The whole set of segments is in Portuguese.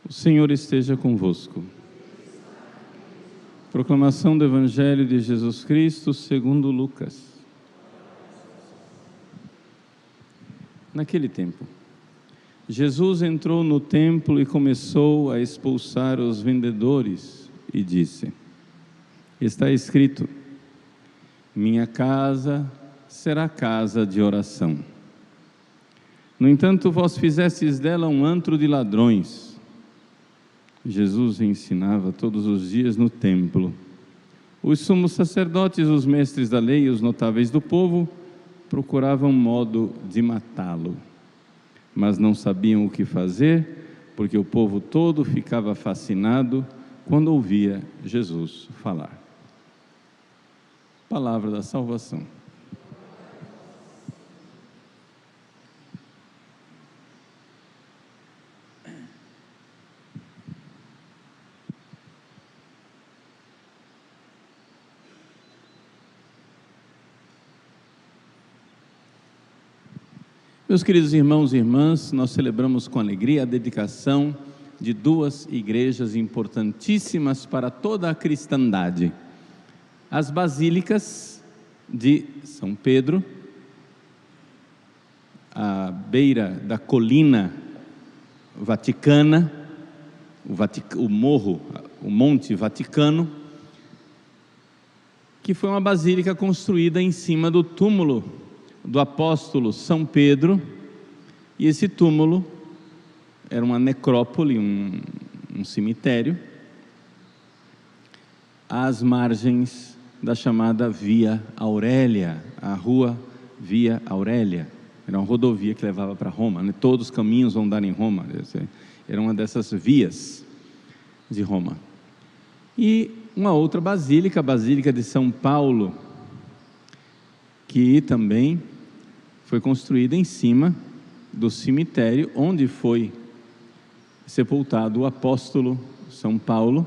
O Senhor esteja convosco. Proclamação do Evangelho de Jesus Cristo segundo Lucas. Naquele tempo, Jesus entrou no templo e começou a expulsar os vendedores e disse: está escrito, minha casa será casa de oração. No entanto, vós fizestes dela um antro de ladrões. Jesus ensinava todos os dias no templo. Os sumos sacerdotes, os mestres da lei e os notáveis do povo procuravam modo de matá-lo, mas não sabiam o que fazer, porque o povo todo ficava fascinado quando ouvia Jesus falar. Palavra da salvação. Meus queridos irmãos e irmãs, nós celebramos com alegria a dedicação de duas igrejas importantíssimas para toda a cristandade. As basílicas de São Pedro, à beira da colina vaticana, o morro, o Monte Vaticano, que foi uma basílica construída em cima do túmulo do apóstolo São Pedro, e esse túmulo era uma necrópole, um cemitério, às margens da chamada Via Aurélia, a rua Via Aurélia. Era uma rodovia que levava para Roma, né? Todos os caminhos vão dar em Roma, era uma dessas vias de Roma. E uma outra basílica, a Basílica de São Paulo, que também foi construída em cima do cemitério onde foi sepultado o apóstolo São Paulo,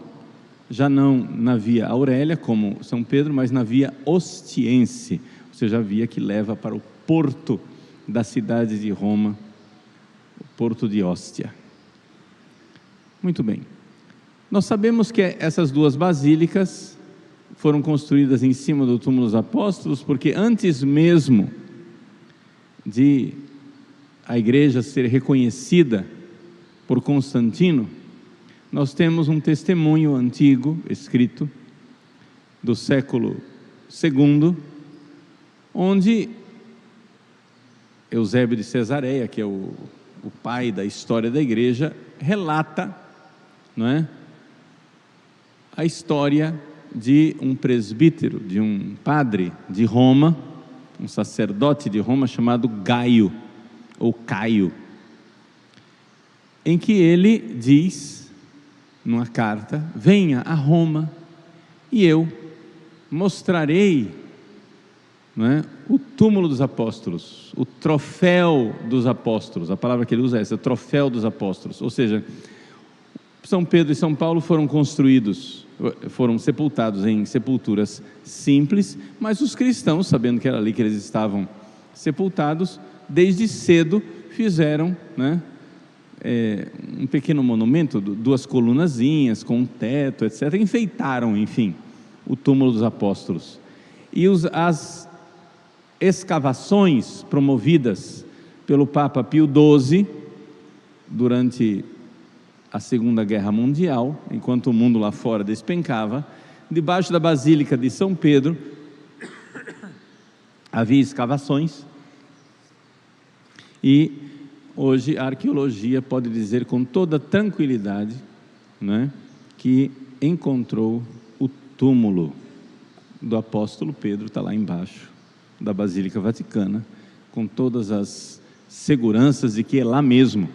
já não na Via Aurélia como São Pedro, mas na Via Ostiense, ou seja, a via que leva para o porto da cidade de Roma, o porto de Ostia. Muito bem, nós sabemos que essas duas basílicas foram construídas em cima do túmulo dos apóstolos, porque antes mesmo de a igreja ser reconhecida por Constantino, nós temos um testemunho antigo, escrito, do século II, onde Eusébio de Cesareia, que é o pai da história da igreja, relata, não é, a história de um presbítero, de um padre de Roma, um sacerdote de Roma chamado Gaio, ou Caio, em que ele diz, numa carta, venha a Roma e eu mostrarei, não é, o túmulo dos apóstolos, o troféu dos apóstolos. A palavra que ele usa é essa, troféu dos apóstolos, ou seja, São Pedro e São Paulo foram sepultados em sepulturas simples, mas os cristãos, sabendo que era ali que eles estavam sepultados, desde cedo fizeram, né, um pequeno monumento, duas colunazinhas com um teto, etc., enfeitaram, enfim, o túmulo dos apóstolos. E as escavações promovidas pelo Papa Pio XII durante a Segunda Guerra Mundial, enquanto o mundo lá fora despencava, debaixo da Basílica de São Pedro havia escavações, e hoje a arqueologia pode dizer com toda tranquilidade, né, que encontrou o túmulo do apóstolo Pedro, está lá embaixo da Basílica Vaticana, com todas as seguranças de que é lá mesmo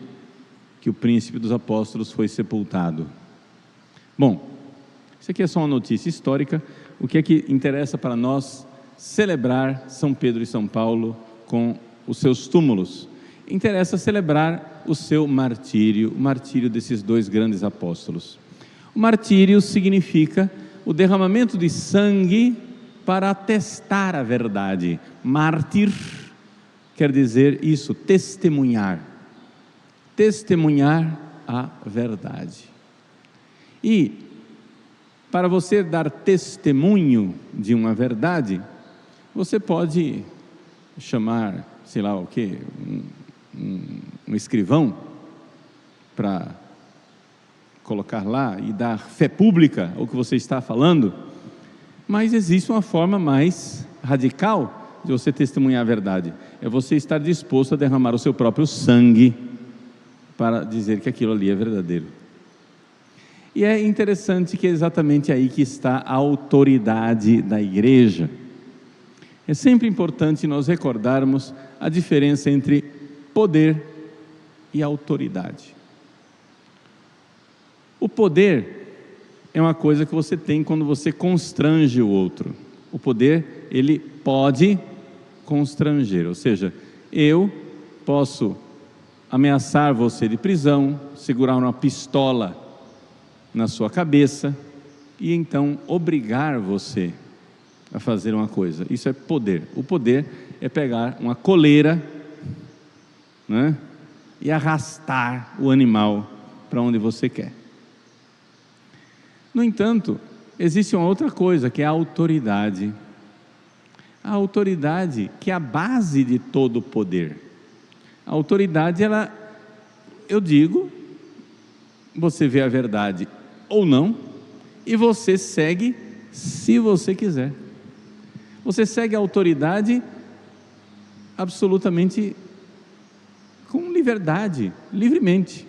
que o príncipe dos apóstolos foi sepultado. Bom, isso aqui é só uma notícia histórica. O que é que interessa para nós celebrar São Pedro e São Paulo com os seus túmulos? Interessa celebrar o seu martírio, o martírio desses dois grandes apóstolos. O martírio significa o derramamento de sangue para atestar a verdade. Mártir quer dizer isso, testemunhar. Testemunhar a verdade. E para você dar testemunho de uma verdade, você pode chamar, sei lá o quê, um escrivão para colocar lá e dar fé pública ao que você está falando, mas existe uma forma mais radical de você testemunhar a verdade, é você estar disposto a derramar o seu próprio sangue para dizer que aquilo ali é verdadeiro. E é interessante que é exatamente aí que está a autoridade da igreja. É sempre importante nós recordarmos a diferença entre poder e autoridade. O poder é uma coisa que você tem quando você constrange o outro. O poder, ele pode constranger, ou seja, eu posso ameaçar você de prisão, segurar uma pistola na sua cabeça e então obrigar você a fazer uma coisa. Isso é poder. O poder é pegar uma coleira, né, e arrastar o animal para onde você quer. No entanto, existe uma outra coisa, que é a autoridade. A autoridade que é a base de todo o poder. A autoridade, ela, eu digo, você vê a verdade ou não, e você segue se você quiser. Você segue a autoridade absolutamente com liberdade, livremente.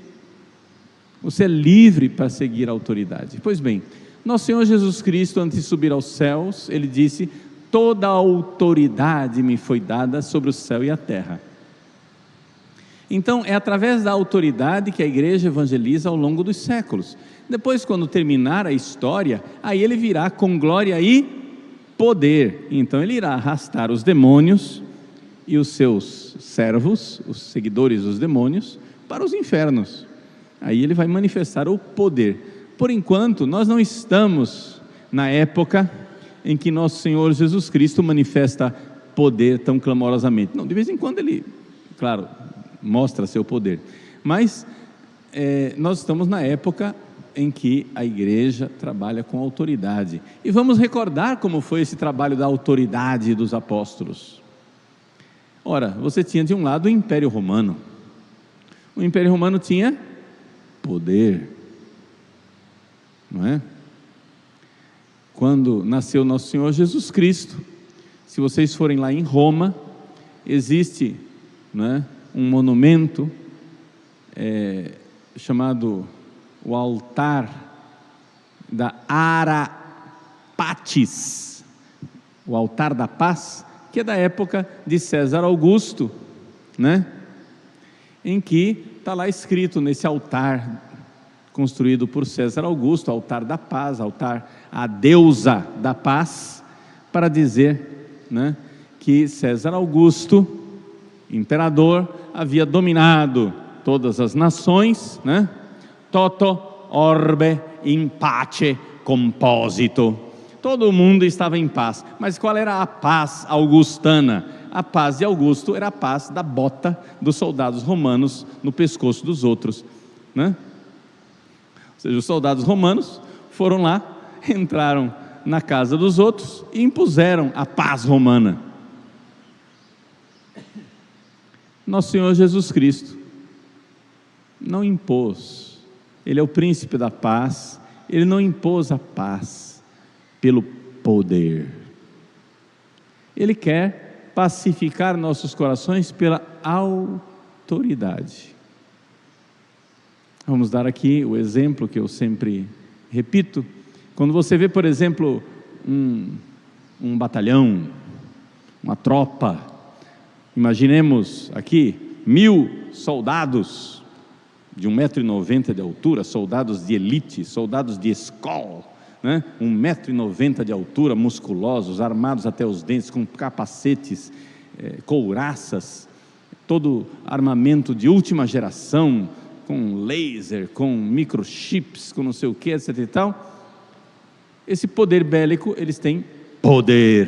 Você é livre para seguir a autoridade. Pois bem, nosso Senhor Jesus Cristo, antes de subir aos céus, Ele disse: toda a autoridade me foi dada sobre o céu e a terra. Então, é através da autoridade que a igreja evangeliza ao longo dos séculos. Depois, quando terminar a história, aí Ele virá com glória e poder. Então, Ele irá arrastar os demônios e os seus servos, os seguidores dos demônios, para os infernos. Aí Ele vai manifestar o poder. Por enquanto, nós não estamos na época em que nosso Senhor Jesus Cristo manifesta poder tão clamorosamente. Não, de vez em quando Ele, claro, mostra seu poder, mas nós estamos na época em que a igreja trabalha com autoridade, e vamos recordar como foi esse trabalho da autoridade dos apóstolos. Ora, você tinha de um lado o Império Romano. O Império Romano tinha poder, não é? Quando nasceu nosso Senhor Jesus Cristo, se vocês forem lá em Roma, existe, não é, um monumento chamado o altar da Arapatis, o altar da paz, que é da época de César Augusto, né? Em que está lá escrito nesse altar construído por César Augusto, altar da paz, altar à deusa da paz, para dizer, né, que César Augusto, imperador, havia dominado todas as nações, né? Toto orbe in pace composito. Todo mundo estava em paz. Mas qual era a paz augustana? A paz de Augusto era a paz da bota dos soldados romanos no pescoço dos outros, né? Ou seja, os soldados romanos foram lá, entraram na casa dos outros e impuseram a paz romana. Nosso Senhor Jesus Cristo não impôs, Ele é o príncipe da paz, Ele não impôs a paz pelo poder. Ele quer pacificar nossos corações pela autoridade. Vamos dar aqui o exemplo que eu sempre repito. Quando você vê, por exemplo, um batalhão, uma tropa, imaginemos aqui 1000 soldados de 1,90 m de altura, soldados de elite, soldados de escola, né? 1,90 m de altura, musculosos, armados até os dentes, com capacetes, couraças, todo armamento de última geração, com laser, com microchips, com não sei o que, etc e tal. Esse poder bélico, eles têm poder.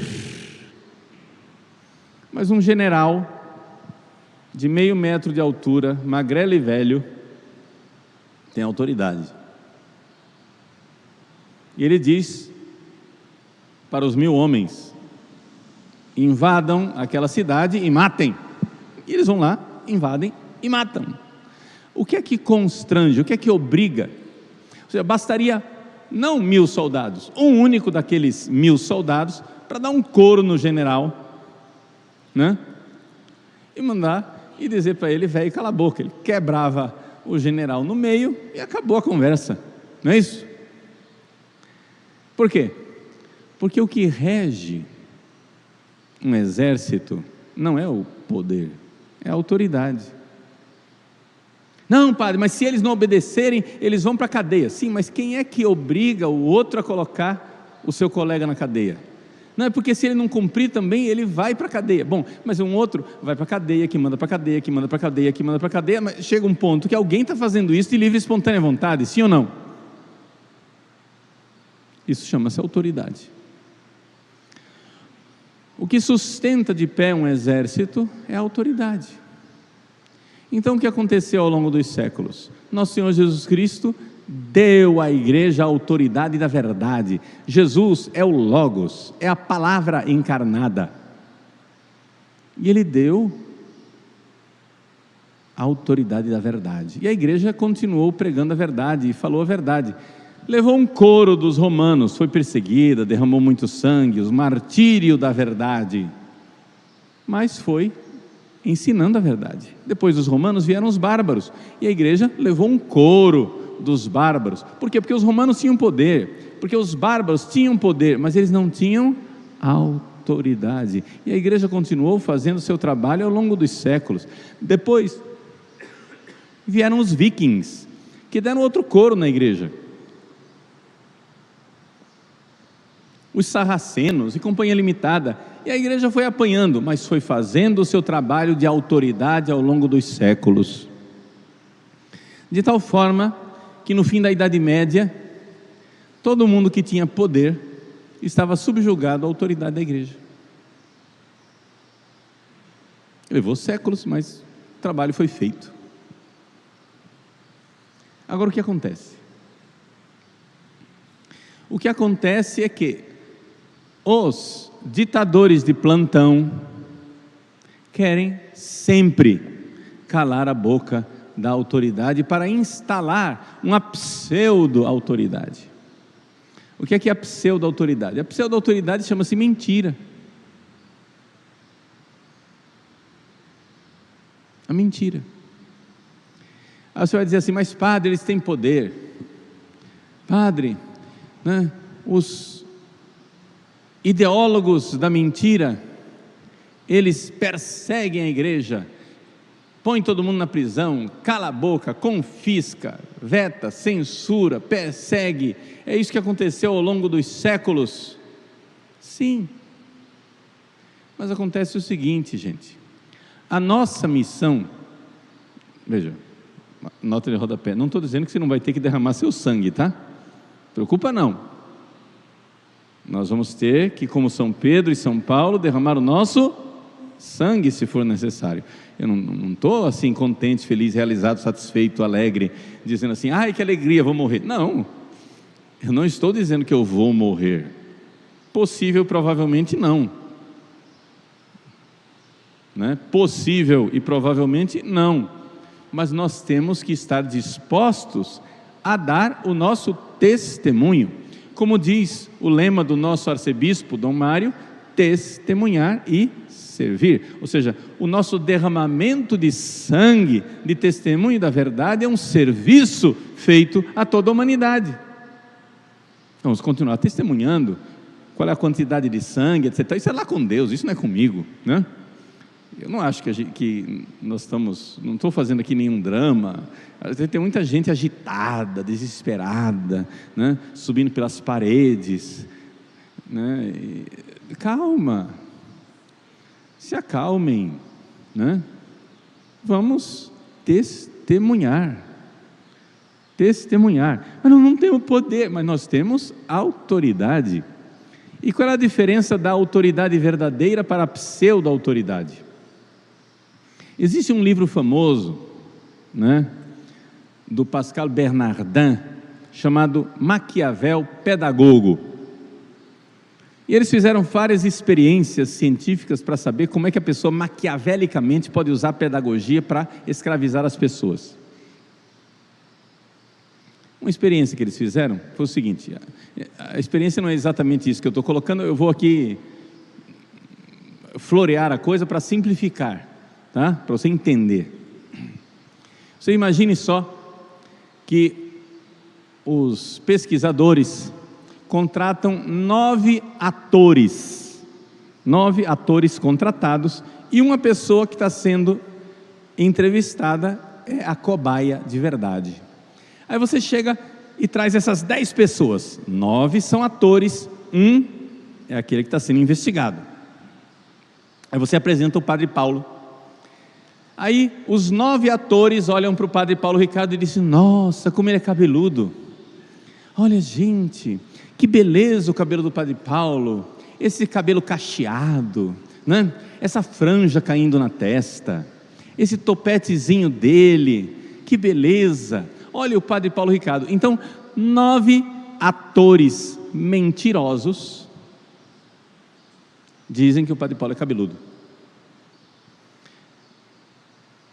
Mas um general de 0,5 m de altura, magrelo e velho, tem autoridade. E ele diz para os 1000 homens: invadam aquela cidade e matem. E eles vão lá, invadem e matam. O que é que constrange, o que é que obriga? Ou seja, bastaria não 1000 soldados, um único daqueles 1000 soldados para dar um couro no general, né? E mandar e dizer para ele: velho, cala a boca. Ele quebrava o general no meio e acabou a conversa, não é isso? Por quê? Porque o que rege um exército não é o poder, é a autoridade. Não, padre, mas se eles não obedecerem, eles vão para a cadeia. Sim, mas quem é que obriga o outro a colocar o seu colega na cadeia? Não é porque se ele não cumprir também, ele vai para a cadeia. Bom, mas um outro vai para a cadeia, que manda para a cadeia, que manda para a cadeia, que manda para a cadeia, mas chega um ponto que alguém está fazendo isso de livre e espontânea vontade, sim ou não? Isso chama-se autoridade. O que sustenta de pé um exército é a autoridade. Então o que aconteceu ao longo dos séculos? Nosso Senhor Jesus Cristo deu à igreja a autoridade da verdade. Jesus é o Logos, é a palavra encarnada. E Ele deu a autoridade da verdade. E a igreja continuou pregando a verdade e falou a verdade. Levou um coro dos romanos, foi perseguida, derramou muito sangue, o martírio da verdade. Mas foi ensinando a verdade. Depois dos romanos vieram os bárbaros, e a igreja levou um coro dos bárbaros. Por quê? Porque os romanos tinham poder, porque os bárbaros tinham poder, mas eles não tinham autoridade. E a igreja continuou fazendo o seu trabalho ao longo dos séculos. Depois vieram os vikings, que deram outro coro na igreja. Os sarracenos e companhia limitada, e a igreja foi apanhando, mas foi fazendo o seu trabalho de autoridade ao longo dos séculos, de tal forma que no fim da Idade Média, todo mundo que tinha poder estava subjugado à autoridade da igreja. Levou séculos, mas o trabalho foi feito. Agora o que acontece? O que acontece é que os ditadores de plantão querem sempre calar a boca da autoridade para instalar uma pseudo-autoridade. O que é a pseudo-autoridade? A pseudo-autoridade chama-se mentira. A mentira. Aí você vai dizer assim: mas padre, eles têm poder. Padre, né, os ideólogos da mentira, eles perseguem a igreja, põem todo mundo na prisão, cala a boca, confisca, veta, censura, persegue. É isso que aconteceu ao longo dos séculos. Sim, mas acontece o seguinte, gente: a nossa missão, veja, nota de rodapé, não estou dizendo que você não vai ter que derramar seu sangue, tá? Preocupa não. Nós vamos ter que, como São Pedro e São Paulo, derramar o nosso sangue se for necessário. Eu não estou assim contente, feliz, realizado, satisfeito, alegre, dizendo assim: ai que alegria, vou morrer. Não, eu não estou dizendo que eu vou morrer. Possível, provavelmente não, né? Possível e provavelmente não, mas nós temos que estar dispostos a dar o nosso testemunho. Como diz o lema do nosso arcebispo, Dom Mário: testemunhar e servir. Ou seja, o nosso derramamento de sangue, de testemunho da verdade, é um serviço feito a toda a humanidade. Vamos continuar testemunhando. Qual é a quantidade de sangue, etc. Isso é lá com Deus, isso não é comigo, né? Eu não acho que nós estamos, não estou fazendo aqui nenhum drama. Tem muita gente agitada, desesperada, né? Subindo pelas paredes, né? Calma, se acalmem, né? Vamos testemunhar, mas não temos poder, mas nós temos autoridade. E qual é a diferença da autoridade verdadeira para a pseudo-autoridade? Existe um livro famoso, né, do Pascal Bernardin, chamado Maquiavel Pedagogo. E eles fizeram várias experiências científicas para saber como é que a pessoa maquiavelicamente pode usar a pedagogia para escravizar as pessoas. Uma experiência que eles fizeram foi o seguinte: a experiência não é exatamente isso que eu estou colocando, eu vou aqui florear a coisa para simplificar, tá? Para você entender. Você imagine só que os pesquisadores contratam 9 atores contratados, e uma pessoa que está sendo entrevistada é a cobaia de verdade. Aí você chega e traz essas 10 pessoas, 9 são atores, um é aquele que está sendo investigado. Aí você apresenta o Padre Paulo. Aí os 9 atores olham para o Padre Paulo Ricardo e dizem: nossa, como ele é cabeludo, olha gente, que beleza o cabelo do Padre Paulo, esse cabelo cacheado, né? Essa franja caindo na testa, esse topetezinho dele, que beleza, olha o Padre Paulo Ricardo. Então 9 atores mentirosos dizem que o Padre Paulo é cabeludo.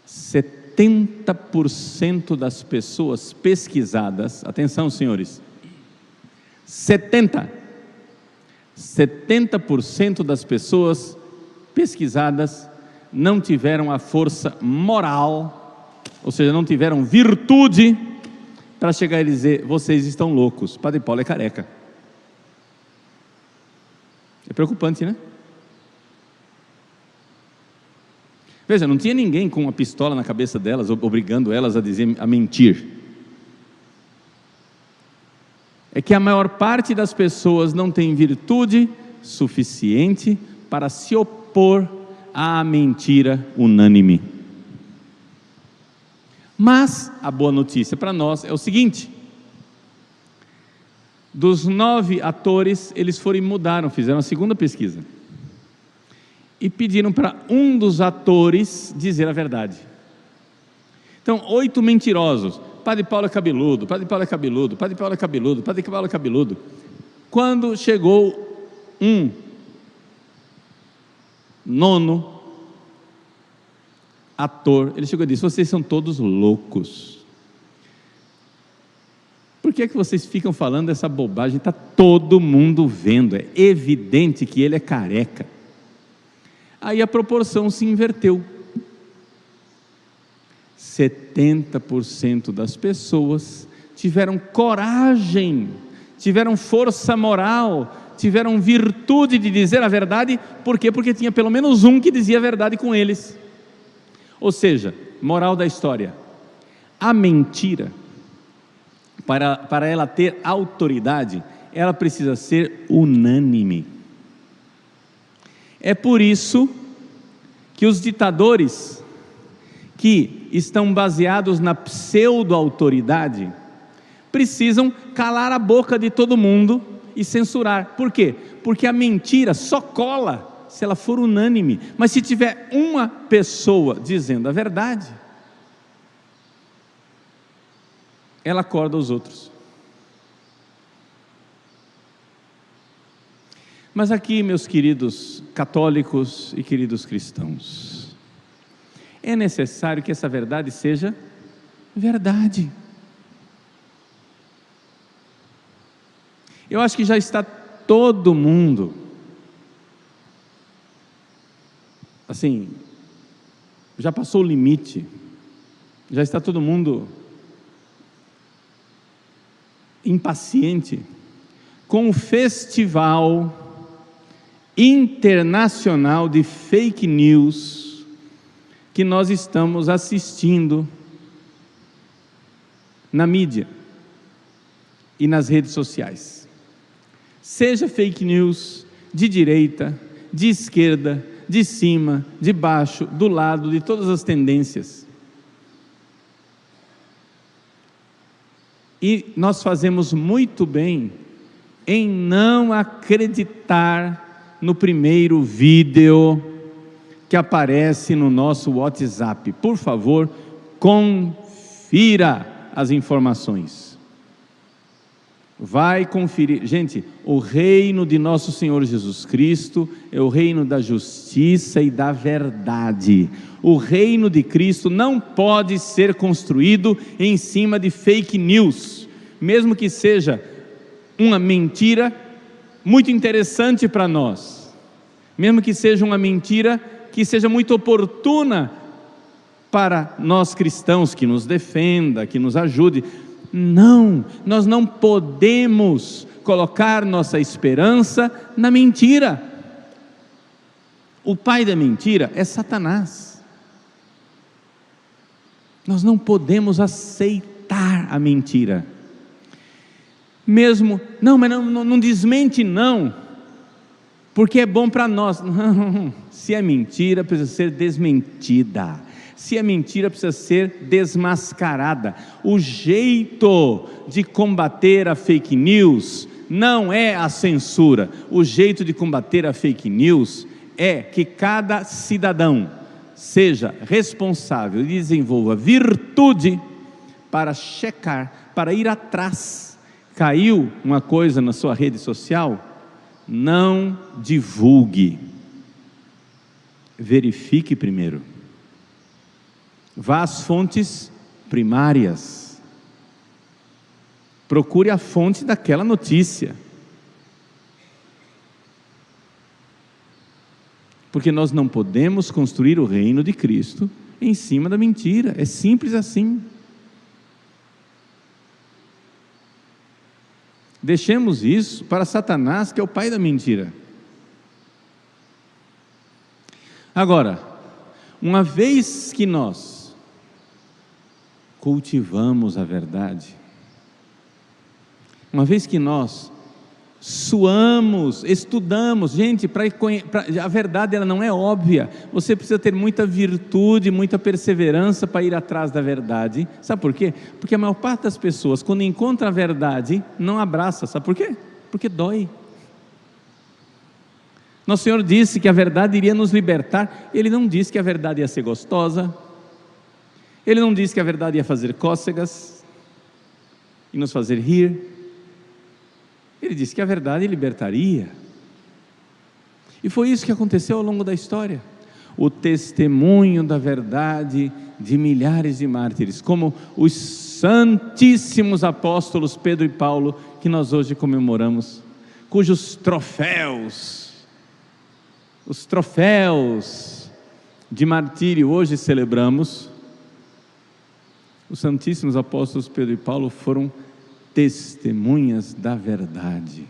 70% das pessoas pesquisadas, atenção senhores, 70% das pessoas pesquisadas não tiveram a força moral, ou seja, não tiveram virtude para chegar e dizer: vocês estão loucos, Padre Paulo é careca. É preocupante, né? Veja, não tinha ninguém com uma pistola na cabeça delas, obrigando elas a mentir. É que a maior parte das pessoas não tem virtude suficiente para se opor à mentira unânime. Mas a boa notícia para nós é o seguinte: dos 9 atores, eles foram e mudaram, fizeram a segunda pesquisa e pediram para um dos atores dizer a verdade. Então, 8 mentirosos: Padre Paulo é cabeludo, Padre Paulo é cabeludo, Padre Paulo é cabeludo, Padre Paulo é cabeludo. Quando chegou um 9º ator, ele chegou e disse: vocês são todos loucos. Por que é que vocês ficam falando essa bobagem? Está todo mundo vendo, é evidente que ele é careca. Aí a proporção se inverteu. 70% das pessoas tiveram coragem, tiveram força moral, tiveram virtude de dizer a verdade. Por quê? Porque tinha pelo menos um que dizia a verdade com eles. Ou seja, moral da história: a mentira, para ela ter autoridade, ela precisa ser unânime. É por isso que os ditadores que estão baseados na pseudo-autoridade precisam calar a boca de todo mundo e censurar. Por quê? Porque a mentira só cola se ela for unânime. Mas se tiver uma pessoa dizendo a verdade, ela acorda os outros. Mas aqui, meus queridos católicos e queridos cristãos, é necessário que essa verdade seja verdade. Eu acho que já está todo mundo, assim, já passou o limite, já está todo mundo impaciente com o festival internacional de fake news que nós estamos assistindo na mídia e nas redes sociais. Seja fake news de direita, de esquerda, de cima, de baixo, do lado, de todas as tendências. E nós fazemos muito bem em não acreditar no primeiro vídeo que aparece no nosso WhatsApp. Por favor, confira as informações. Vai conferir. Gente, o reino de nosso Senhor Jesus Cristo é o reino da justiça e da verdade. O reino de Cristo não pode ser construído em cima de fake news, mesmo que seja uma mentira muito interessante para nós, mesmo que seja uma mentira que seja muito oportuna para nós cristãos, que nos defenda, que nos ajude. Não, nós não podemos colocar nossa esperança na mentira. O pai da mentira é Satanás. Nós não podemos aceitar a mentira. Mesmo, não, mas não desmente não, porque é bom para nós. Não, se é mentira, precisa ser desmentida. Se é mentira, precisa ser desmascarada. O jeito de combater a fake news não é a censura. O jeito de combater a fake news é que cada cidadão seja responsável e desenvolva virtude para checar, para ir atrás. Caiu uma coisa na sua rede social? Não divulgue. Verifique primeiro. Vá às fontes primárias. Procure a fonte daquela notícia. Porque nós não podemos construir o reino de Cristo em cima da mentira. É simples assim. Deixemos isso para Satanás, que é o pai da mentira. Agora, uma vez que nós cultivamos a verdade, uma vez que nós suamos, estudamos, gente, a verdade ela não é óbvia, você precisa ter muita virtude, muita perseverança para ir atrás da verdade. Sabe por quê? Porque a maior parte das pessoas, quando encontra a verdade, não abraça. Sabe por quê? Porque dói. Nosso Senhor disse que a verdade iria nos libertar. Ele não disse que a verdade ia ser gostosa, Ele não disse que a verdade ia fazer cócegas e nos fazer rir. Ele disse que a verdade libertaria. E foi isso que aconteceu ao longo da história. O testemunho da verdade de milhares de mártires, como os santíssimos apóstolos Pedro e Paulo, que nós hoje comemoramos, cujos troféus, os troféus de martírio hoje celebramos. Os santíssimos apóstolos Pedro e Paulo foram testemunhas da verdade.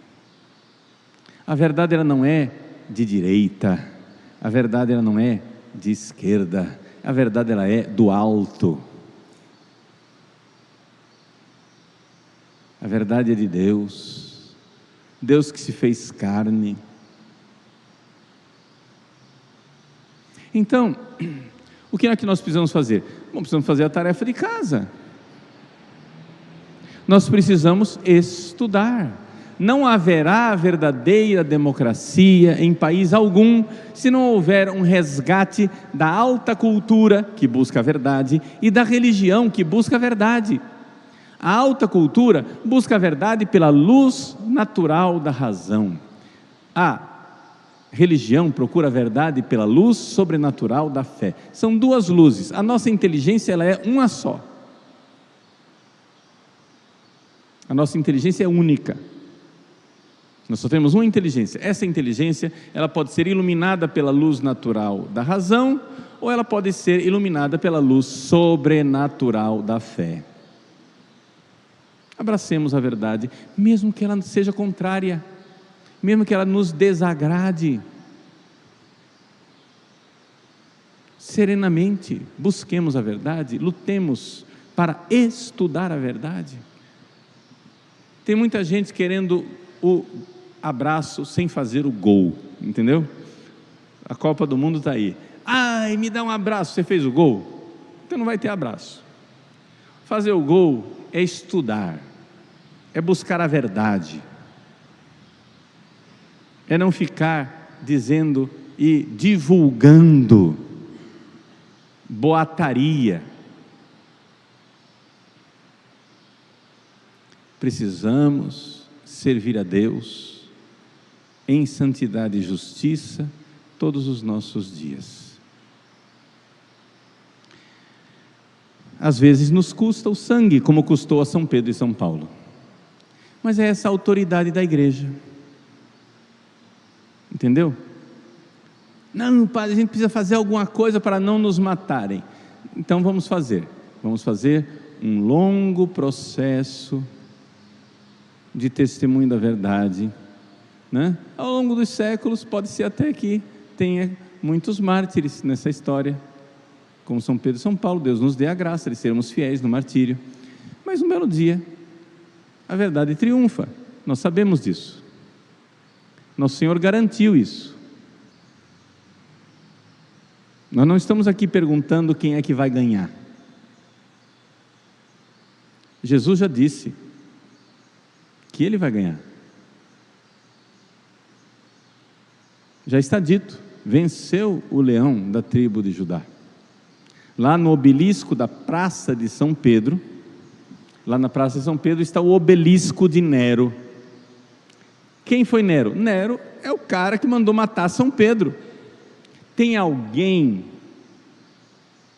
A verdade ela não é de direita, a verdade ela não é de esquerda, a verdade ela é do alto. A verdade é de Deus, Deus que se fez carne. Então, o que é que nós precisamos fazer? Bom, precisamos fazer a tarefa de casa. Nós precisamos estudar. Não haverá verdadeira democracia em país algum se não houver um resgate da alta cultura que busca a verdade e da religião que busca a verdade. A alta cultura busca a verdade pela luz natural da razão. A religião procura a verdade pela luz sobrenatural da fé. São duas luzes. A nossa inteligência ela é uma só. A nossa inteligência é única. Nós só temos uma inteligência. Essa inteligência, ela pode ser iluminada pela luz natural da razão, ou ela pode ser iluminada pela luz sobrenatural da fé. Abracemos a verdade, mesmo que ela seja contrária, mesmo que ela nos desagrade. Serenamente, busquemos a verdade, lutemos para estudar a verdade. Tem muita gente querendo o abraço sem fazer o gol, entendeu? A Copa do Mundo está aí. Ai, me dá um abraço, você fez o gol? Então não vai ter abraço. Fazer o gol é estudar, é buscar a verdade, é não ficar dizendo e divulgando boataria. precisamos servir a Deus em santidade e justiça todos os nossos dias. Às vezes nos custa o sangue, como custou a São Pedro e São Paulo, mas é essa a autoridade da igreja, entendeu? Não, padre, a gente precisa fazer alguma coisa para não nos matarem. Então vamos fazer um longo processo de testemunho da verdade, né? Ao longo dos séculos, pode ser até que tenha muitos mártires nessa história, como São Pedro e São Paulo. Deus nos dê a graça de sermos fiéis no martírio, mas um belo dia a verdade triunfa, nós sabemos disso, Nosso Senhor garantiu isso. Nós não estamos aqui perguntando quem é que vai ganhar. Jesus já disse que Ele vai ganhar. Já está dito, venceu o leão da tribo de Judá. Lá no obelisco da Praça de São Pedro, lá na Praça de São Pedro está o obelisco de Nero. Quem foi Nero? Nero é o cara que mandou matar São Pedro. Tem alguém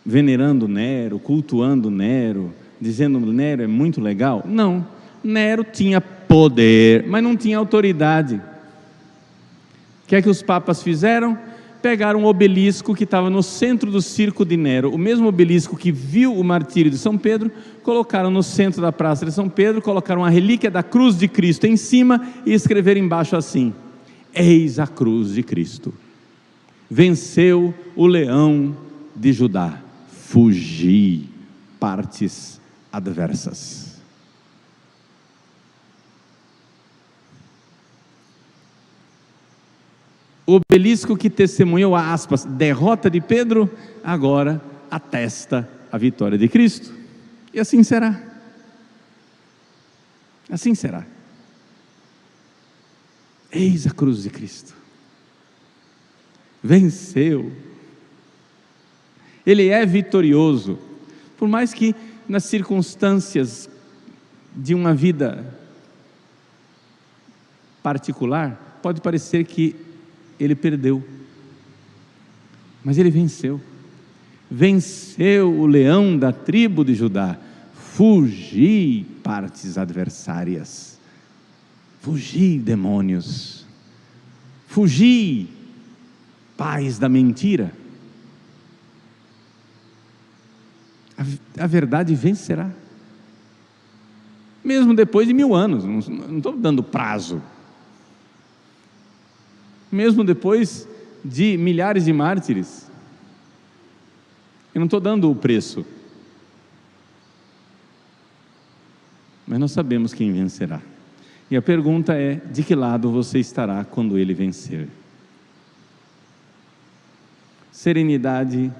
venerando Nero, cultuando Nero, dizendo que Nero é muito legal? Não, Nero tinha poder, mas não tinha autoridade. O que é que os papas fizeram? Pegaram um obelisco que estava no centro do circo de Nero, o mesmo obelisco que viu o martírio de São Pedro, colocaram no centro da Praça de São Pedro, colocaram a relíquia da cruz de Cristo em cima e escreveram embaixo assim: eis a cruz de Cristo, venceu o leão de Judá, fugi, partes adversas. O obelisco que testemunhou a aspas, derrota de Pedro, agora atesta a vitória de Cristo. E assim será. Assim será. Eis a cruz de Cristo. Venceu. Ele é vitorioso. Por mais que nas circunstâncias de uma vida particular, pode parecer que ele perdeu, mas ele venceu. Venceu o leão da tribo de Judá. Fugi, partes adversárias. Fugi, demônios. Fugi, pais da mentira. A verdade vencerá. Mesmo depois de 1000 anos, não estou dando prazo. Mesmo depois de milhares de mártires, eu não estou dando o preço, mas nós sabemos quem vencerá. E a pergunta é: de que lado você estará quando ele vencer? Serenidade,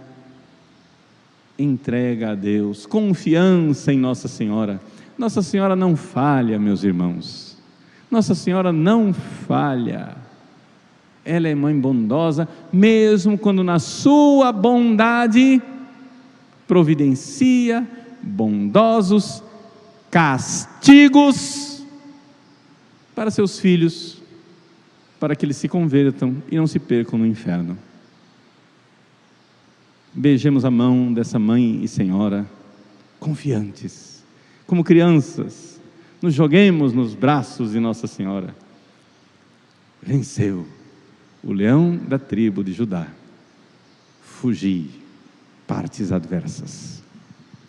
entrega a Deus, confiança em Nossa Senhora. Nossa Senhora não falha, meus irmãos. Nossa Senhora não falha. Ela é mãe bondosa, mesmo quando na sua bondade providencia bondosos castigos para seus filhos, para que eles se convertam e não se percam no inferno. Beijemos a mão dessa mãe e senhora, confiantes, como crianças, nos joguemos nos braços de Nossa Senhora. Venceu o leão da tribo de Judá, fugi, partes adversas.